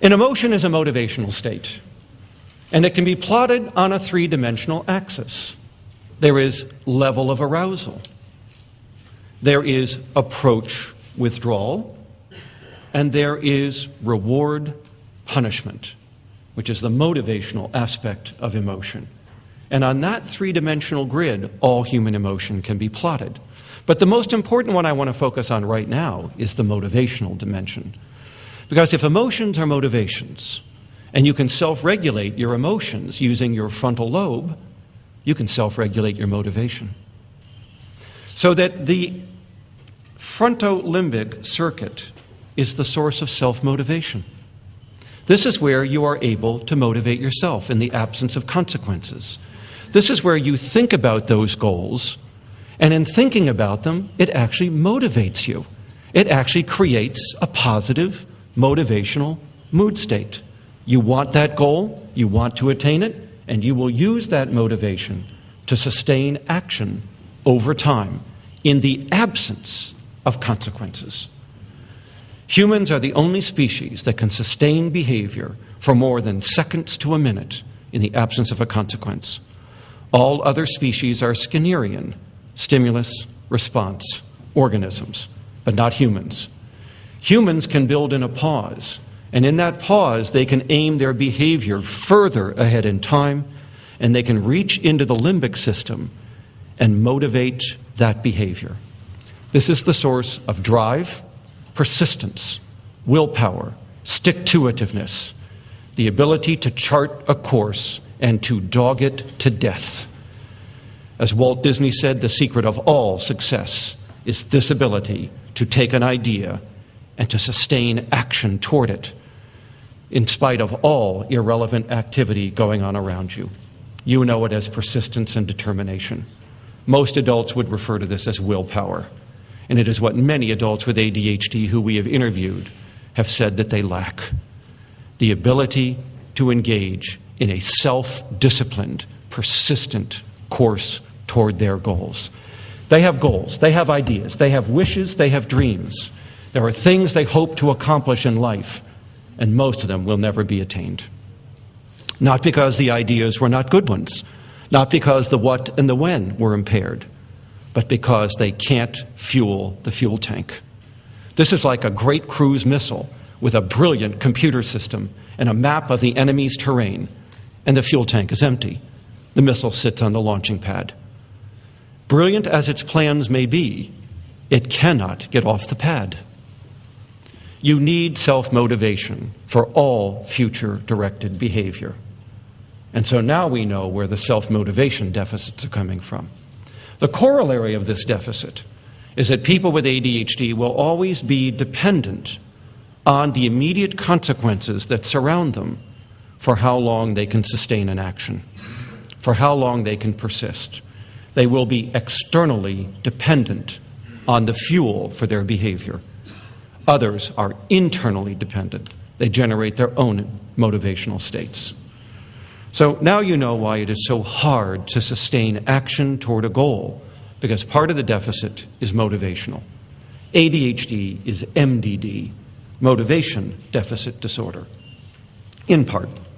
An emotion is a motivational state, and it can be plotted on a three-dimensional axis. There is level of arousal. There is approach withdrawal, and there is reward punishment, which is the motivational aspect of emotion. And on that three-dimensional grid, all human emotion can be plotted. But the most important one I want to focus on right now is the motivational dimension. Because if emotions are motivations, and you can self-regulate your emotions using your frontal lobe, you can self-regulate your motivation. So that the frontolimbic circuit is the source of self-motivation. This is where you are able to motivate yourself in the absence of consequences. This is where you think about those goals, and in thinking about them, it actually motivates you. It actually creates a positive, motivational mood state. You want that goal, you want to attain it, and you will use that motivation to sustain action over time in the absence of consequences. Humans are the only species that can sustain behavior for more than seconds to a minute in the absence of a consequence. All other species are Skinnerian, stimulus-response organisms, but not humans. Humans can build in a pause, and in that pause they can aim their behavior further ahead in time, and they can reach into the limbic system and motivate that behavior. This is the source of drive, persistence, willpower, stick-to-itiveness, the ability to chart a course and to dog it to death. As Walt Disney said, the secret of all success is this ability to take an idea and to sustain action toward it in spite of all irrelevant activity going on around you. You know it as persistence and determination. Most adults would refer to this as willpower. And it is what many adults with ADHD who we have interviewed have said that they lack. The ability to engage in a self-disciplined, persistent course toward their goals. They have goals, they have ideas, they have wishes, they have dreams. There are things they hope to accomplish in life, and most of them will never be attained. Not because the ideas were not good ones, not because the what and the when were impaired, but because they can't fuel the fuel tank. This is like a great cruise missile with a brilliant computer system and a map of the enemy's terrain, and the fuel tank is empty. The missile sits on the launching pad. Brilliant as its plans may be, it cannot get off the pad. You need self-motivation for all future-directed behavior. And so now we know where the self-motivation deficits are coming from. The corollary of this deficit is that people with ADHD will always be dependent on the immediate consequences that surround them for how long they can sustain an action, for how long they can persist. They will be externally dependent on the fuel for their behavior. Others are internally dependent. They generate their own motivational states. So now you know why it is so hard to sustain action toward a goal, because part of the deficit is motivational. ADHD is MDD, motivation deficit disorder, in part.